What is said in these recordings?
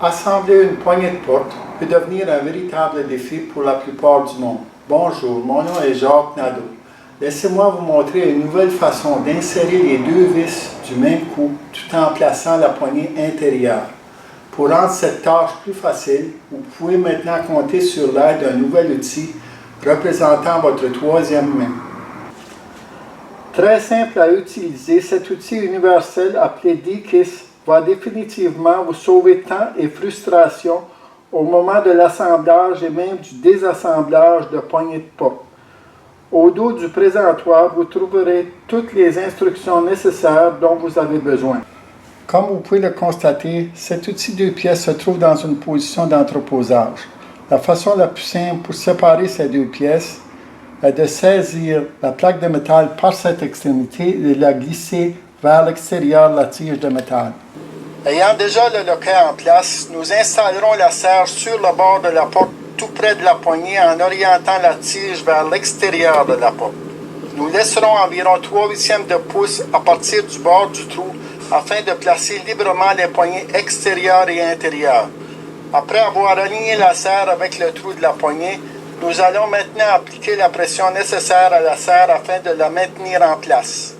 Assembler une poignée de porte peut devenir un véritable défi pour la plupart du monde. Bonjour, mon nom est Jacques Nadeau. Laissez-moi vous montrer une nouvelle façon d'insérer les deux vis du même coup tout en plaçant la poignée intérieure. Pour rendre cette tâche plus facile, vous pouvez maintenant compter sur l'aide d'un nouvel outil représentant votre troisième main. Très simple à utiliser, cet outil universel appelé D-Kiss va définitivement vous sauver temps et frustration au moment de l'assemblage et même du désassemblage de poignées de porte. Au dos du présentoir, vous trouverez toutes les instructions nécessaires dont vous avez besoin. Comme vous pouvez le constater, cet outil 2 pièces se trouve dans une position d'entreposage. La façon la plus simple pour séparer ces deux pièces est de saisir la plaque de métal par cette extrémité et de la glisser vers l'extérieur de la tige de métal. Ayant déjà le loquet en place, nous installerons la serre sur le bord de la porte tout près de la poignée en orientant la tige vers l'extérieur de la porte. Nous laisserons environ 3/8 de pouce à partir du bord du trou afin de placer librement les poignées extérieures et intérieures. Après avoir aligné la serre avec le trou de la poignée, nous allons maintenant appliquer la pression nécessaire à la serre afin de la maintenir en place.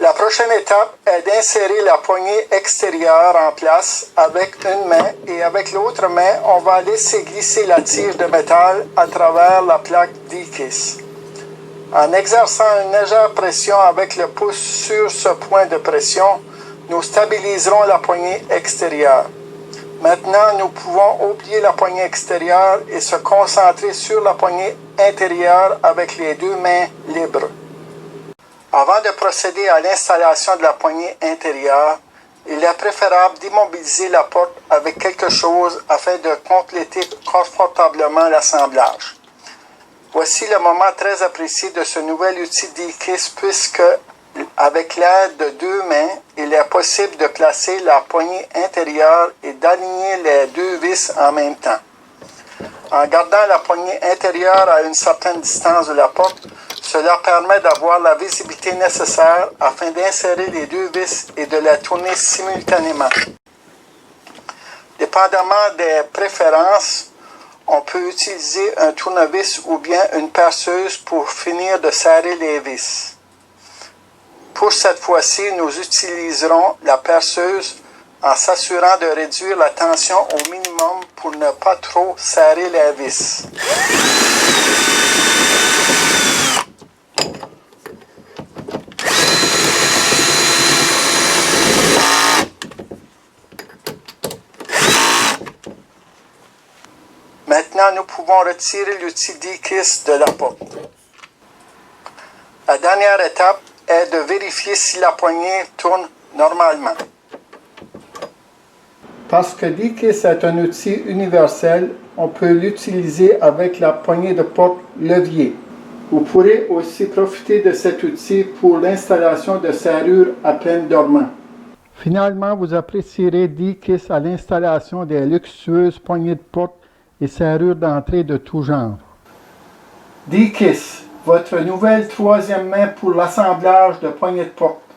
La prochaine étape est d'insérer la poignée extérieure en place avec une main et avec l'autre main, on va laisser glisser la tige de métal à travers la plaque D-Kiss. En exerçant une légère pression avec le pouce sur ce point de pression, nous stabiliserons la poignée extérieure. Maintenant, nous pouvons oublier la poignée extérieure et se concentrer sur la poignée intérieure avec les deux mains libres. Avant de procéder à l'installation de la poignée intérieure, il est préférable d'immobiliser la porte avec quelque chose afin de compléter confortablement l'assemblage. Voici le moment très apprécié de ce nouvel outil D-Kiss puisque, avec l'aide de deux mains, il est possible de placer la poignée intérieure et d'aligner les deux vis en même temps. En gardant la poignée intérieure à une certaine distance de la porte, cela permet d'avoir la visibilité nécessaire afin d'insérer les deux vis et de les tourner simultanément. Dépendamment des préférences, on peut utiliser un tournevis ou bien une perceuse pour finir de serrer les vis. Pour cette fois-ci, nous utiliserons la perceuse en s'assurant de réduire la tension au minimum pour ne pas trop serrer les vis. Maintenant, nous pouvons retirer l'outil D-Kiss de la porte. La dernière étape est de vérifier si la poignée tourne normalement. Parce que D-Kiss est un outil universel, on peut l'utiliser avec la poignée de porte levier. Vous pourrez aussi profiter de cet outil pour l'installation de serrures à peine dormant. Finalement, vous apprécierez D-Kiss à l'installation des luxueuses poignées de porte et serrures d'entrée de tout genre. D-Kiss, votre nouvelle troisième main pour l'assemblage de poignées de porte.